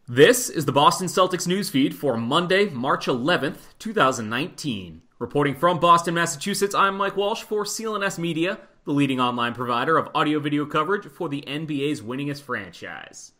This is the Boston Celtics Newsfeed for Monday, March 11th, 2019. Reporting from Boston, Massachusetts, I'm Mike Walsh for CLNS Media, the leading online provider of audio-video coverage for the NBA's winningest franchise.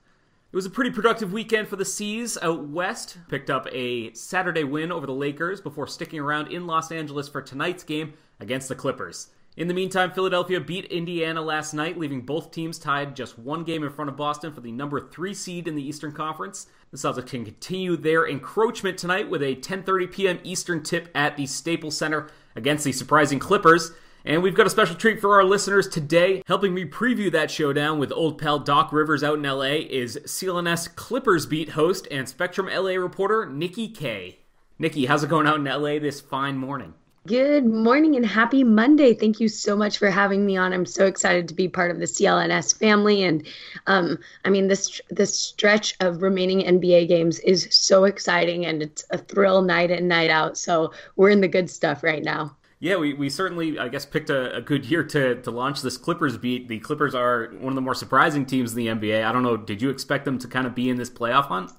It was a pretty productive weekend for the C's out west. Picked up a Saturday win over the Lakers before sticking around in Los Angeles for tonight's game against the Clippers. In the meantime, Philadelphia beat Indiana last night, leaving both teams tied just one game in front of Boston for the number 3 seed in the Eastern Conference. The Celtics can continue their encroachment tonight with a 10:30 p.m. Eastern tip at the Staples Center against the surprising Clippers. And we've got a special treat for our listeners today. Helping me preview that showdown with old pal Doc Rivers out in LA is CLNS Clippers beat host and Spectrum LA reporter Nikki K. Nikki, how's it going out in LA this fine morning? Good morning and happy Monday. Thank you so much for having me on. I'm so excited to be part of the CLNS family. And this stretch of remaining NBA games is so exciting, and it's a thrill night in, night out. So we're in the good stuff right now. Yeah, we certainly, I guess, picked a good year to launch this Clippers beat. The Clippers are one of the more surprising teams in the NBA. I don't know, did you expect them to kind of be in this playoff hunt?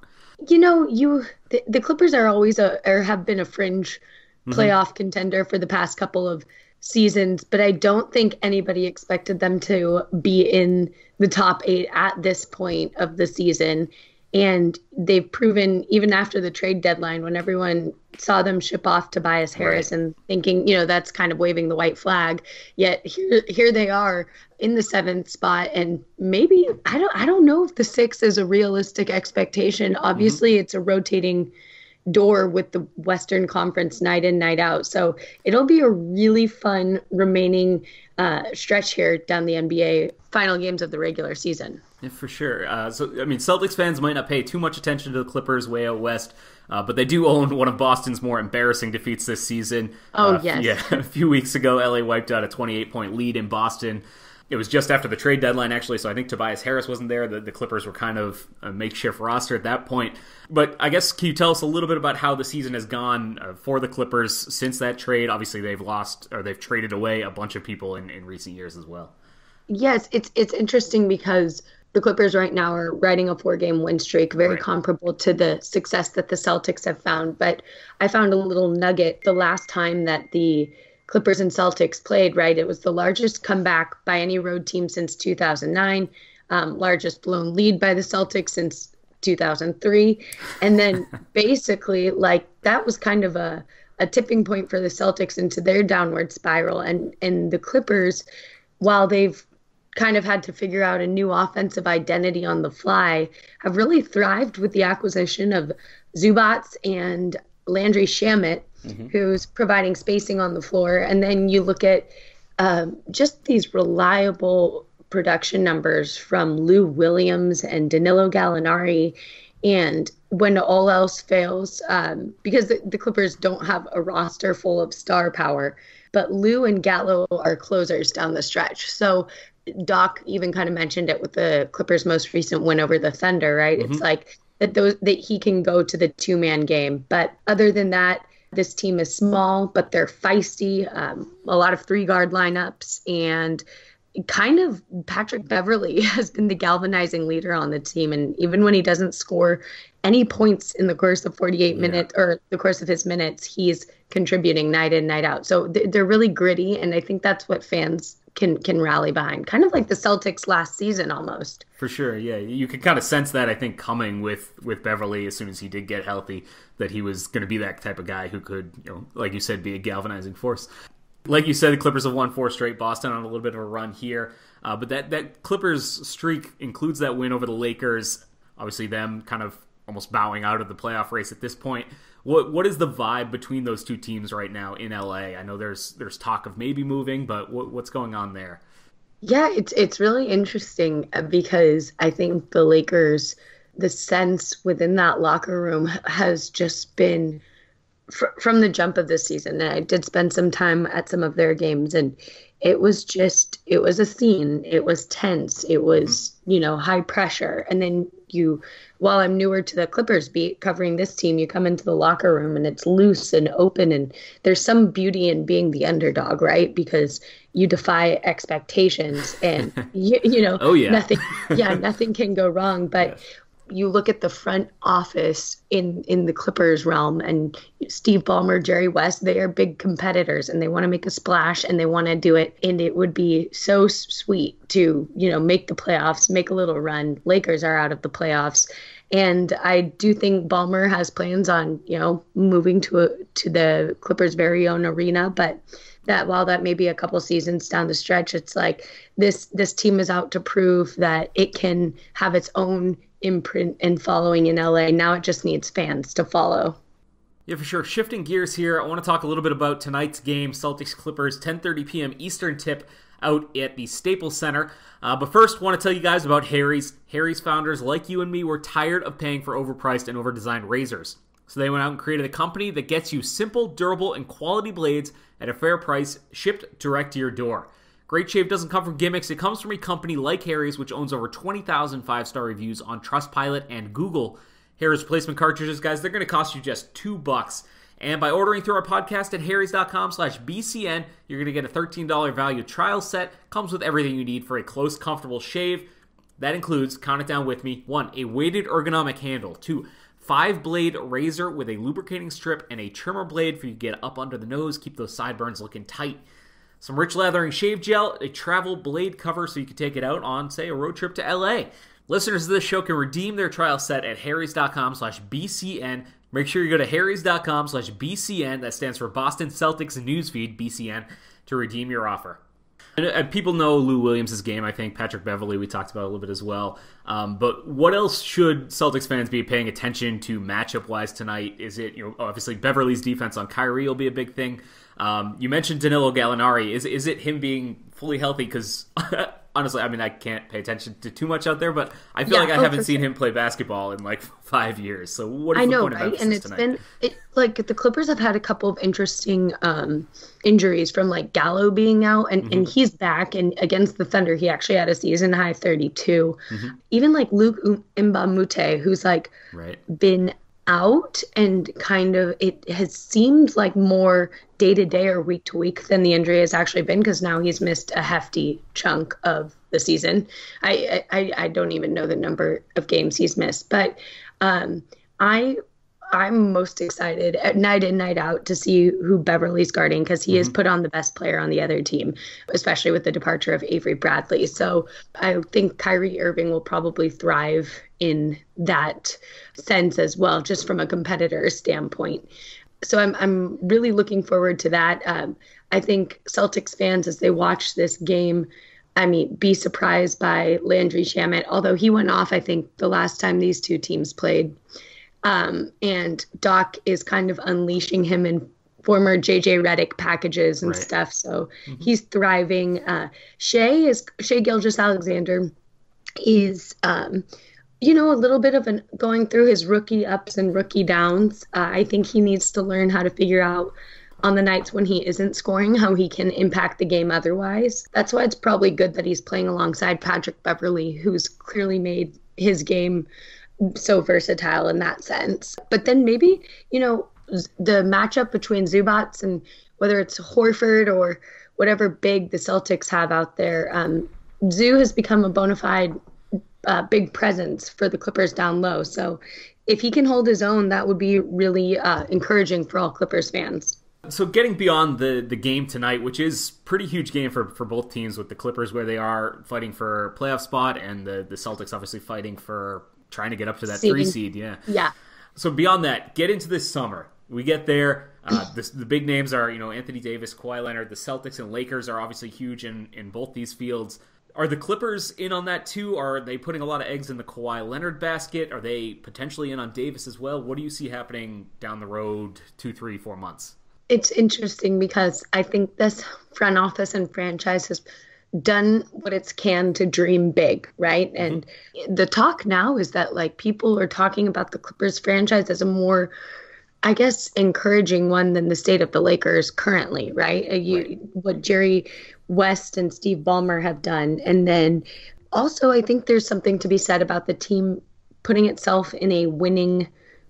You know, the Clippers are always or have been a fringe playoff contender for the past couple of seasons, but I don't think anybody expected them to be in the top 8 at this point of the season. And they've proven, even after the trade deadline, when everyone saw them ship off Tobias Harris and thinking, that's kind of waving the white flag, yet here they are in the 7th spot. And maybe, I don't know if the 6th is a realistic expectation. Obviously, it's a rotating door with the Western Conference night in, night out. So it'll be a really fun remaining stretch here down the NBA final games of the regular season. Yeah, for sure. Celtics fans might not pay too much attention to the Clippers way out west, but they do own one of Boston's more embarrassing defeats this season. Yes. Yeah, a few weeks ago, LA wiped out a 28-point lead in Boston. It was just after the trade deadline, actually, so I think Tobias Harris wasn't there. The Clippers were kind of a makeshift roster at that point. But I guess, can you tell us a little bit about how the season has gone for the Clippers since that trade? Obviously, they've traded away a bunch of people in recent years as well. Yes, it's interesting because the Clippers right now are riding a 4-game win streak, very comparable to the success that the Celtics have found. But I found a little nugget the last time that the Clippers and Celtics played, right? It was the largest comeback by any road team since 2009, largest blown lead by the Celtics since 2003. And then basically, that was kind of a tipping point for the Celtics into their downward spiral. And the Clippers, while they've kind of had to figure out a new offensive identity on the fly, have really thrived with the acquisition of Zubats and Landry Shamet, who's providing spacing on the floor. And then you look at just these reliable production numbers from Lou Williams and Danilo Gallinari. And when all else fails, because the Clippers don't have a roster full of star power, but Lou and Gallo are closers down the stretch. So Doc even kind of mentioned it with the Clippers' most recent win over the Thunder, right? It's like that he can go to the 2-man game. But other than that, this team is small, but they're feisty, a lot of 3-guard lineups, and kind of Patrick Beverly has been the galvanizing leader on the team. And even when he doesn't score any points in the course of 48 minutes or the course of his minutes, he's contributing night in, night out. So they're really gritty, and I think that's what fans can rally behind, kind of like the Celtics last season almost. For sure, yeah. You could kind of sense that, I think, coming with Beverly as soon as he did get healthy, that he was going to be that type of guy who could, like you said, be a galvanizing force. Like you said, the Clippers have won 4 straight. Boston on a little bit of a run here. But that Clippers streak includes that win over the Lakers. Obviously, them kind of almost bowing out of the playoff race at this point. What is the vibe between those two teams right now in LA? I know there's talk of maybe moving, but what's going on there? Yeah, it's really interesting because I think the Lakers, the sense within that locker room has just been from the jump of this season. And I did spend some time at some of their games, and it was a scene. It was tense. It was, high pressure. And then while I'm newer to the Clippers beat covering this team, you come into the locker room and it's loose and open, and there's some beauty in being the underdog, right? Because you defy expectations and, Oh, yeah. nothing can go wrong. But you look at the front office in the Clippers realm, and Steve Ballmer, Jerry West, they are big competitors and they want to make a splash and they want to do it. And it would be so sweet to, make the playoffs, make a little run. Lakers are out of the playoffs. And I do think Ballmer has plans on, moving to the Clippers' very own arena. But that while that may be a couple seasons down the stretch, it's like this team is out to prove that it can have its own imprint and following in LA. Now it just needs fans to follow. Yeah, for sure. Shifting gears here, I want to talk a little bit about tonight's game, Celtics-Clippers, 10:30 p.m. Eastern tip out at the Staples Center. But first, I want to tell you guys about Harry's. Harry's founders, like you and me, were tired of paying for overpriced and overdesigned razors. So they went out and created a company that gets you simple, durable, and quality blades at a fair price, shipped direct to your door. Great shave doesn't come from gimmicks. It comes from a company like Harry's, which owns over 20,000 five-star reviews on Trustpilot and Google. Harry's replacement cartridges, guys, they're going to cost you just $2. And by ordering through our podcast at harrys.com/BCN, you're going to get a $13 value trial set. Comes with everything you need for a close, comfortable shave. That includes, count it down with me, 1, a weighted ergonomic handle, 2, 5-blade razor with a lubricating strip and a trimmer blade for you to get up under the nose, keep those sideburns looking tight. Some rich lathering shave gel, a travel blade cover so you can take it out on, say, a road trip to LA. Listeners of this show can redeem their trial set at harrys.com/BCN. Make sure you go to harrys.com/BCN, that stands for Boston Celtics Newsfeed, BCN, to redeem your offer. And people know Lou Williams' game, I think. Patrick Beverly, we talked about a little bit as well. But what else should Celtics fans be paying attention to matchup-wise tonight? Is it, obviously Beverly's defense on Kyrie will be a big thing. You mentioned Danilo Gallinari. Is it him being fully healthy? Because honestly, I can't pay attention to too much out there, but I feel like I haven't seen him play basketball in like 5 years. So what is the point of emphasis and it's tonight? The Clippers have had a couple of interesting injuries from like Gallo being out, and he's back. And against the Thunder, he actually had a season high 32. Even like Luke Mbamute, who's like been out, and kind of it has seemed like more day to day or week to week than the injury has actually been, because now he's missed a hefty chunk of the season. I don't even know the number of games he's missed, but I'm most excited at night in, night out to see who Beverly's guarding, because he has put on the best player on the other team, especially with the departure of Avery Bradley. So I think Kyrie Irving will probably thrive in that sense as well, just from a competitor standpoint. So I'm really looking forward to that. I think Celtics fans, as they watch this game, be surprised by Landry Shamet, although he went off, I think, the last time these two teams played. And Doc is kind of unleashing him in former JJ Redick packages and stuff. So he's thriving. Shai Gilgeous-Alexander is, a little bit of going through his rookie ups and rookie downs. I think he needs to learn how to figure out on the nights when he isn't scoring, how he can impact the game otherwise. That's why it's probably good that he's playing alongside Patrick Beverly, who's clearly made his game so versatile in that sense. But then maybe, the matchup between Zubats and whether it's Horford or whatever big the Celtics have out there, Zoo has become a bona fide big presence for the Clippers down low. So if he can hold his own, that would be really encouraging for all Clippers fans. So getting beyond the game tonight, which is pretty huge game for both teams, with the Clippers where they are fighting for a playoff spot and the Celtics obviously fighting for trying to get up to that 3 seed. Yeah. So beyond that, get into this summer. We get there. The big names are, Anthony Davis, Kawhi Leonard. The Celtics and Lakers are obviously huge in both these fields. Are the Clippers in on that too? Are they putting a lot of eggs in the Kawhi Leonard basket? Are they potentially in on Davis as well? What do you see happening down the road 2, 3, 4 months? It's interesting because I think this front office and franchise has done what it can to dream big, right? And the talk now is that people are talking about the Clippers franchise as a more, I guess, encouraging one than the state of the Lakers currently, right? What Jerry West and Steve Ballmer have done. And then also I think there's something to be said about the team putting itself in a winning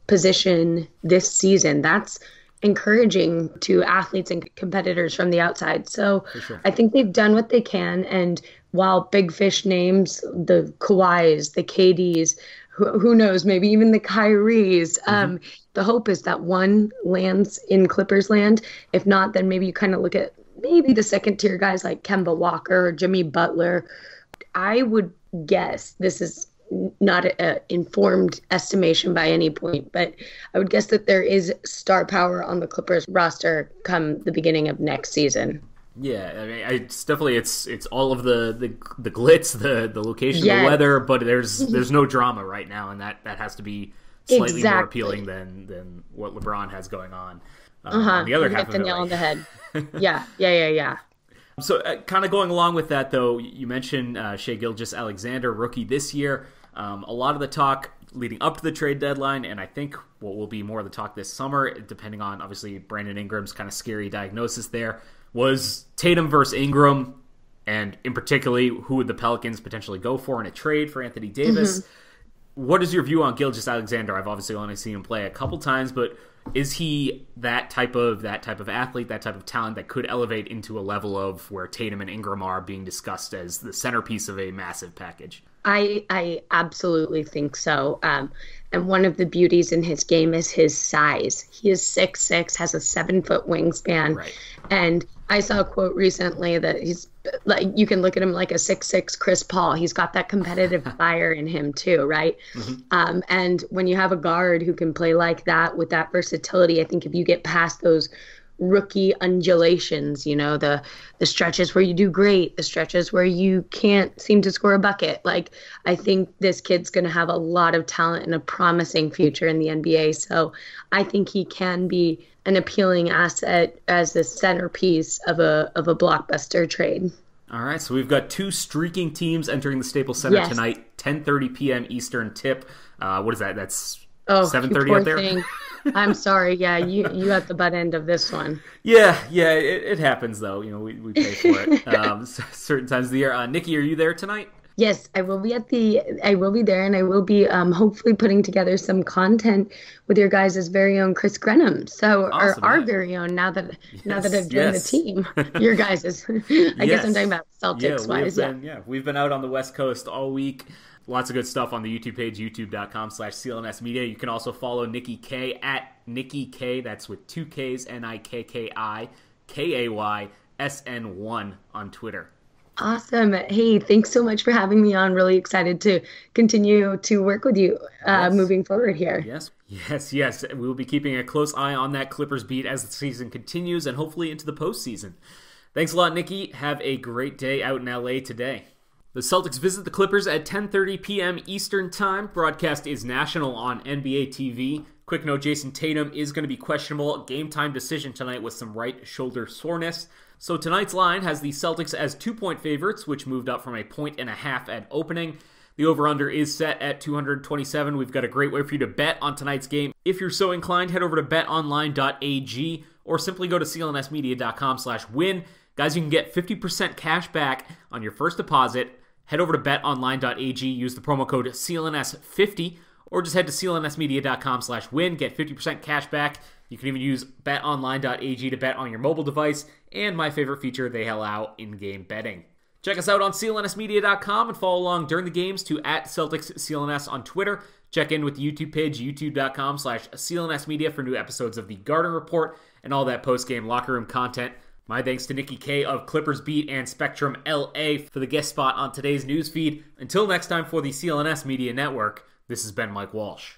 position this season. That's encouraging to athletes and competitors from the outside. So sure. I think they've done what they can. And while big fish names, the Kawhis, the KDs, who knows, maybe even the Kyries. The hope is that one lands in Clippers land. If not, then maybe you kind of look at maybe the second tier guys like Kemba Walker or Jimmy Butler. I would guess, this is not an informed estimation by any point, but I would guess that there is star power on the Clippers roster come the beginning of next season. Yeah, I mean, it's definitely it's all of the glitz, the location, the weather, but there's no drama right now, and that has to be slightly more appealing than what LeBron has going on. On the other half of it, nail on the head. Yeah. So, kind of going along with that, though, you mentioned Shai Gilgeous-Alexander, rookie this year. A lot of the talk leading up to the trade deadline, and I think what will be more of the talk this summer, depending on, obviously, Brandon Ingram's kind of scary diagnosis there, was Tatum versus Ingram, and in particular, who would the Pelicans potentially go for in a trade for Anthony Davis? What is your view on Gilgeous-Alexander? I've obviously only seen him play a couple times, but is he that type of athlete, that type of talent that could elevate into a level of where Tatum and Ingram are being discussed as the centerpiece of a massive package? I absolutely think so. And one of the beauties in his game is his size. He is 6'6", has a 7-foot wingspan. Right. And I saw a quote recently that he's like, you can look at him like a 6'6" Chris Paul. He's got that competitive fire in him too, right? And when you have a guard who can play like that with that versatility, I think if you get past those rookie undulations, the stretches where you do great, the stretches where you can't seem to score a bucket. Like, I think this kid's going to have a lot of talent and a promising future in the NBA. So I think he can be an appealing asset as the centerpiece of a blockbuster trade. All right, so we've got two streaking teams entering the Staples Center tonight, 10:30 p.m. Eastern tip. What is that? That's 7:30 out there? Thing. I'm sorry. Yeah, you at the butt end of this one. Yeah, it happens though. We pay for it certain times of the year. Nikki, are you there tonight? Yes, I will be there, and I will be hopefully putting together some content with your guys' very own Chris Grenham. So awesome, our very own now that I've joined the team. Your guys' I guess I'm talking about Celtics wise. We've been out on the West Coast all week. Lots of good stuff on the YouTube page, youtube.com/CLNS Media. You can also follow Nikki K at Nikki K. That's with 2 Ks, NIKKI-KAYSN1 on Twitter. Awesome. Hey, thanks so much for having me on. Really excited to continue to work with you moving forward here. Yes. We will be keeping a close eye on that Clippers beat as the season continues and hopefully into the postseason. Thanks a lot, Nikki. Have a great day out in LA today. The Celtics visit the Clippers at 10:30 p.m. Eastern Time. Broadcast is national on NBA TV. Quick note, Jayson Tatum is going to be questionable. Game time decision tonight with some right shoulder soreness. So tonight's line has the Celtics as 2-point favorites, which moved up from 1.5 points at opening. The over-under is set at 227. We've got a great way for you to bet on tonight's game. If you're so inclined, head over to betonline.ag or simply go to clnsmedia.com/win. Guys, you can get 50% cash back on your first deposit. Head over to betonline.ag, use the promo code CLNS50, or just head to clnsmedia.com/win, get 50% cash back. You can even use betonline.ag to bet on your mobile device, and my favorite feature, they allow in-game betting. Check us out on clnsmedia.com and follow along during the games to @CelticsCLNS on Twitter. Check in with the YouTube page, youtube.com/CLNS Media for new episodes of the Garden Report and all that post-game locker room content. My thanks to Nikki K of Clippers Beat and Spectrum LA for the guest spot on today's newsfeed. Until next time for the CLNS Media Network, this has been Mike Walsh.